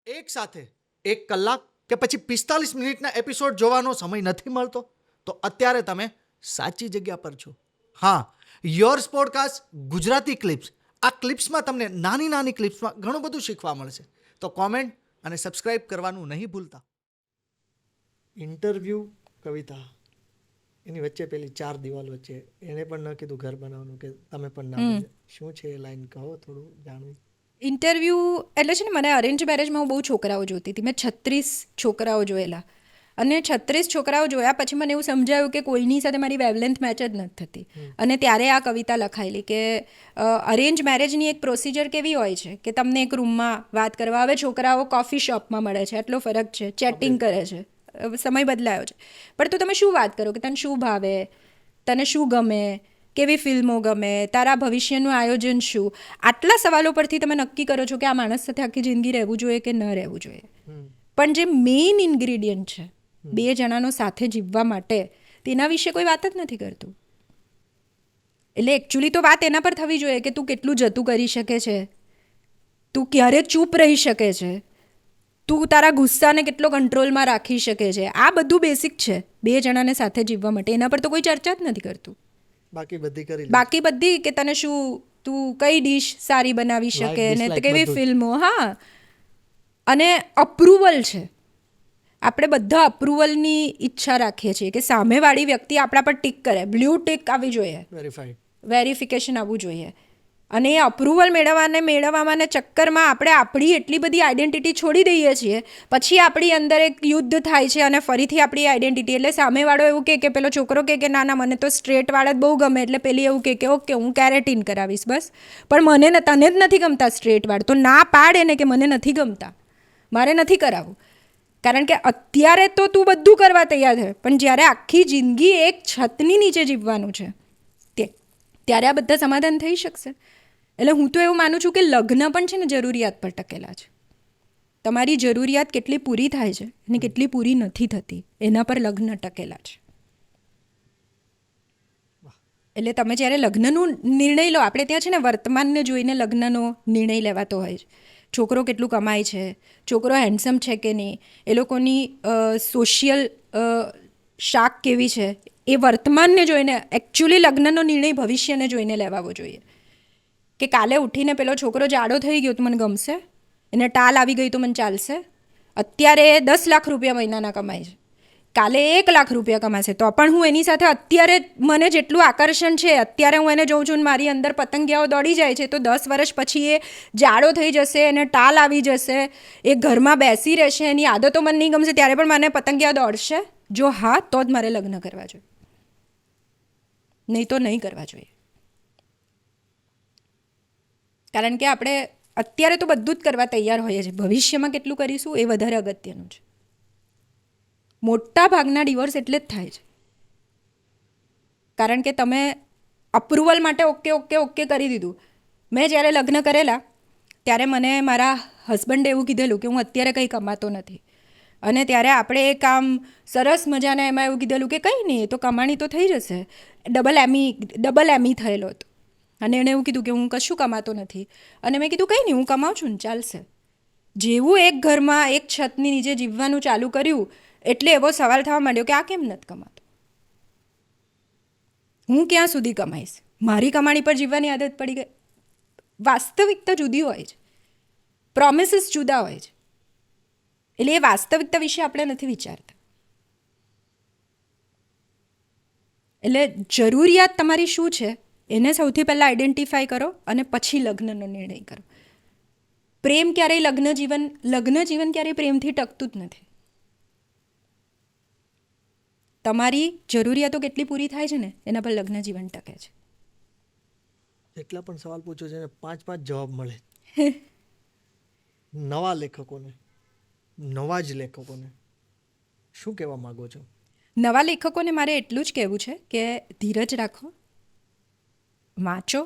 એક સાથે 1 કલાક કે પછી 45 મિનિટના એપિસોડ જોવાનો સમય નથી મળતો તો અત્યારે તમે સાચી જગ્યા પર છો. હા, યોર્સ પોડકાસ્ટ ગુજરાતી ક્લિપ્સ. આ ક્લિપ્સમાં તમને નાની નાની ક્લિપ્સમાં ઘણું બધું શીખવા મળશે. તો કોમેન્ટ અને સબસ્ક્રાઇબ કરવાનું નહીં ભૂલતા. ઇન્ટરવ્યૂ કવિતા એની વચ્ચે પેલી 4 દિવાલ વચ્ચે એણે પણ ન કીધું ઘર બનાવવાનું કે તમે પણ ના બોલે. શું છે એ લાઈન કહો, થોડું જાણવું. ઇન્ટરવ્યૂ એટલે છે ને, મને અરેન્જ મેરેજમાં હું બહુ છોકરાઓ જોતી હતી. મેં 36 છોકરાઓ જોયેલા અને 36 છોકરાઓ જોયા પછી મને એવું સમજાયું કે કોઈની સાથે મારી વેવલેન્થ મેચ જ નથી થતી. અને ત્યારે આ કવિતા લખાયેલી કે અરેન્જ મેરેજની એક પ્રોસિજર કેવી હોય છે કે તમને એક રૂમમાં વાત કરવા. હવે છોકરાઓ કોફી શોપમાં મળે છે, એટલો ફરક છે, ચેટિંગ કરે છે, સમય બદલાયો છે. પણ તો તમે શું વાત કરો કે તને શું ભાવે, તને શું ગમે, કેવી ફિલ્મો ગમે, તારા ભવિષ્યનું આયોજન શું, આટલા સવાલો પરથી તમે નક્કી કરો છો કે આ માણસ સાથે આખી જિંદગી રહેવું જોઈએ કે ન રહેવું જોઈએ. પણ જે મેઇન ઇન્ગ્રીડિયન્ટ છે 2 જણાનો સાથે જીવવા માટે, તેના વિશે કોઈ વાત જ નથી કરતું. એટલે એકચ્યુઅલી તો વાત એના પર થવી જોઈએ કે તું કેટલું જતું કરી શકે છે, તું ક્યારે ચૂપ રહી શકે છે, તું તારા ગુસ્સાને કેટલો કંટ્રોલમાં રાખી શકે છે. આ બધું બેસિક છે 2 જણાને સાથે જીવવા માટે. એના પર તો કોઈ ચર્ચા જ નથી કરતું. બાકી બધી કે તને શું, તું કઈ ડીશ સારી બનાવી શકે ને કેવી ફિલ્મો. હા, અને અપ્રુવલ છે. આપણે બધા અપ્રુવલની ઈચ્છા રાખીએ છીએ કે સામેવાળી વ્યક્તિ આપણા પર ટીક કરે, બ્લુ ટીક આવવી જોઈએ, વેરિફિકેશન આવવું જોઈએ. અને એ અપ્રુવલ મેળવવાના ચક્કરમાં આપણે આપણી એટલી બધી આઈડેન્ટિટી છોડી દઈએ છીએ. પછી આપણી અંદર એક યુદ્ધ થાય છે અને ફરીથી આપણી આઈડેન્ટિટી. એટલે સામેવાળો એવું કે પેલો છોકરો કે ના ના મને તો સ્ટ્રેટવાળા જ બહુ ગમે, એટલે પેલી એવું કે ઓકે હું કેરેટીન કરાવીશ બસ. પણ તને જ નથી ગમતા સ્ટ્રેટવાળ, તો ના પાડ એને કે મને નથી ગમતા, મારે નથી કરાવવું. કારણ કે અત્યારે તો તું બધું કરવા તૈયાર છે, પણ જ્યારે આખી જિંદગી એક છતની નીચે જીવવાનું છે ત્યારે આ બધા સમાધાન થઈ શકશે. એટલે હું તો એવું માનું છું કે લગ્ન પણ છે ને જરૂરિયાત પર ટકેલા છે. તમારી જરૂરિયાત કેટલી પૂરી થાય છે અને કેટલી પૂરી નથી થતી એના પર લગ્ન ટકેલા છે. એટલે તમે જ્યારે લગ્નનો નિર્ણય લો, આપણે ત્યાં છે ને વર્તમાનને જોઈને લગ્નનો નિર્ણય લેવાતો હોય છે. છોકરો કેટલું કમાય છે, છોકરો હેન્ડસમ છે કે નહીં, એ લોકોની સોશિયલ શાક કેવી છે, એ વર્તમાનને જોઈને. એકચ્યુઅલી લગ્નનો નિર્ણય ભવિષ્યને જોઈને લેવાવો જોઈએ. કે કાલે ઉઠીને પેલો છોકરો જાડો થઈ ગયો તો મને ગમશે, એને ટાલ આવી ગઈ તો મને ચાલશે. અત્યારે 10 લાખ રૂપિયા મહિનાના કમાય છે, કાલે 1 લાખ રૂપિયા કમાશે તો પણ હું એની સાથે અત્યારે મને જેટલું આકર્ષણ છે, અત્યારે હું એને જોઉં છું ને મારી અંદર પતંગિયાઓ દોડી જાય છે, તો 10 વર્ષ પછી એ જાડો થઈ જશે, એને ટાલ આવી જશે, એ ઘરમાં બેસી રહેશે, એની આદતો મને નહીં ગમશે, ત્યારે પણ મને પતંગિયા દોડશે. જો હા, તો જ મારે લગ્ન કરવા જોઈએ, નહીં તો નહીં કરવા જોઈએ. કારણ કે આપણે અત્યારે તો બધું જ કરવા તૈયાર હોઈએ છીએ, ભવિષ્યમાં કેટલું કરીશું એ વધારે અગત્યનું છે. મોટા ભાગના ડિવોર્સ એટલે જ થાય છે કારણ કે તમે અપ્રુવલ માટે ઓકે ઓકે ઓકે કરી દીધું. મેં જ્યારે લગ્ન કરેલા ત્યારે મને મારા હસબન્ડે એવું કીધેલું કે હું અત્યારે કંઈ કમાતો નથી, અને ત્યારે આપણે એ કામ સરસ મજાને એમાં એવું કીધેલું કે કંઈ નહીં, એ તો કમાણી તો થઈ જશે. ડબલ એમી થયેલો હતો અને એણે એવું કીધું કે હું કશું કમાતો નથી, અને મેં કીધું કંઈ નહીં, હું કમાઉં છું ને, ચાલશે. જેવું એક ઘરમાં એક છતની નીચે જીવવાનું ચાલુ કર્યું એટલે એવો સવાલ થવા માંડ્યો કે આ કેમ નથી કમાતો, હું ક્યાં સુધી કમાઈશ, મારી કમાણી પર જીવવાની આદત પડી ગઈ. વાસ્તવિકતા જુદી હોય છે, પ્રોમિસીસ જુદા હોય છે, એટલે એ વાસ્તવિકતા વિશે આપણે નથી વિચારતા. એટલે જરૂરિયાત તમારી શું છે એને સૌથી પહેલાં આઈડેન્ટિફાઈ કરો અને પછી લગ્નનો નિર્ણય કરો. પ્રેમ ક્યારેય લગ્ન જીવન ક્યારેય પ્રેમથી ટકતું જ નથી. તમારી જરૂરિયાતો કેટલી પૂરી થાય છે ને એના પર લગ્ન જીવન ટકે છે. એટલા પણ સવાલ પૂછો છે ને 5 જવાબ મળે. નવા લેખકોને શું કહેવા માંગો છો? નવા લેખકોને મારે એટલું જ કહેવું છે કે ધીરજ રાખો, વાંચો,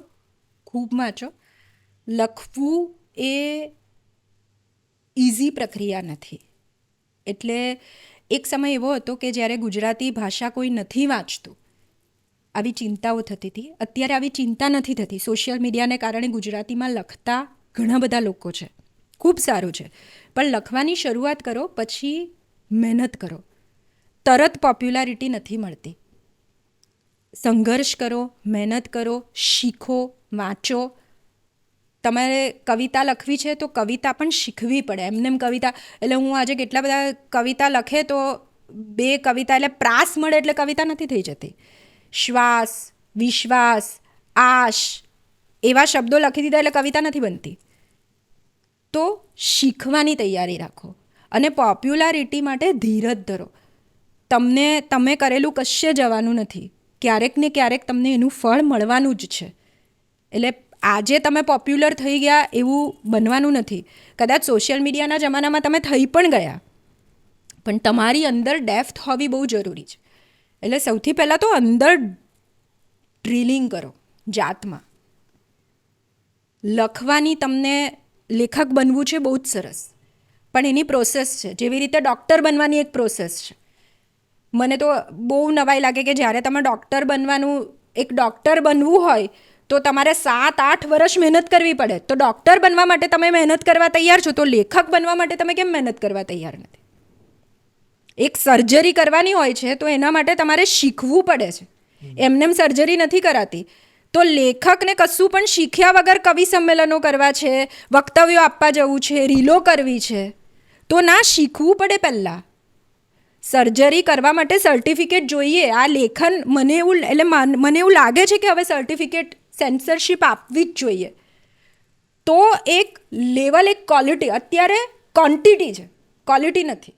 ખૂબ વાંચો. લખવું એ ઇઝી પ્રક્રિયા નથી. એટલે એક સમય એવો હતો કે જ્યારે ગુજરાતી ભાષા કોઈ નથી વાંચતું, આવી ચિંતાઓ થતી હતી. અત્યારે આવી ચિંતા નથી થતી. સોશિયલ મીડિયાને કારણે ગુજરાતીમાં લખતા ઘણા બધા લોકો છે, ખૂબ સારું છે. પણ લખવાની શરૂઆત કરો, પછી મહેનત કરો. તરત પોપ્યુલારિટી નથી મળતી. સંઘર્ષ કરો, મહેનત કરો, શીખો, વાંચો. તમારે કવિતા લખવી છે તો કવિતા પણ શીખવી પડે. એમને એમ કવિતા એટલે હું આજે કેટલા બધા કવિતા લખે તો 2 કવિતા એટલે પ્રાસ મળે એટલે કવિતા નથી થઈ જતી. શ્વાસ, વિશ્વાસ, આશ એવા શબ્દો લખી દીધા એટલે કવિતા નથી બનતી. તો શીખવાની તૈયારી રાખો અને પોપ્યુલારિટી માટે ધીરજ ધરો. તમે કરેલું કશે જવાનું નથી. ક્યારેક ને ક્યારેક તમને એનું ફળ મળવાનું જ છે. એટલે આજે તમે પોપ્યુલર થઈ ગયા એવું બનવાનું નથી. કદાચ સોશિયલ મીડિયાના જમાનામાં તમે થઈ પણ ગયા, પણ તમારી અંદર ડેપ્થ હોવી બહુ જરૂરી છે. એટલે સૌથી પહેલાં તો અંદર ડ્રિલિંગ કરો જાતમાં. લખવાની તમને લેખક બનવું છે બહુ જ સરસ, પણ એની પ્રોસેસ છે. જેવી રીતે ડૉક્ટર બનવાની એક પ્રોસેસ છે. મને તો બહુ નવાઈ લાગે કે જ્યારે તમે એક ડૉક્ટર બનવું હોય તો તમારે 7-8 વર્ષ મહેનત કરવી પડે. તો ડૉક્ટર બનવા માટે તમે મહેનત કરવા તૈયાર છો, તો લેખક બનવા માટે તમે કેમ મહેનત કરવા તૈયાર નથી? એક સર્જરી કરવાની હોય છે તો એના માટે તમારે શીખવું પડે છે. એમનેમ સર્જરી નથી કરાતી. તો લેખકને કશું પણ શીખ્યા વગર કવિ સંમેલનો કરવા છે, વક્તવ્યો આપવા જવું છે, રીલો કરવી છે, તો ના શીખવું પડે પહેલાં. સર્જરી કરવા માટે સર્ટિફિકેટ જોઈએ. આ લેખન મને એવું લાગે છે કે હવે સર્ટિફિકેટ સેન્સરશિપ આપવી જ જોઈએ. તો એક લેવલ, એક ક્વોલિટી. અત્યારે ક્વોન્ટિટી છે, ક્વોલિટી નથી.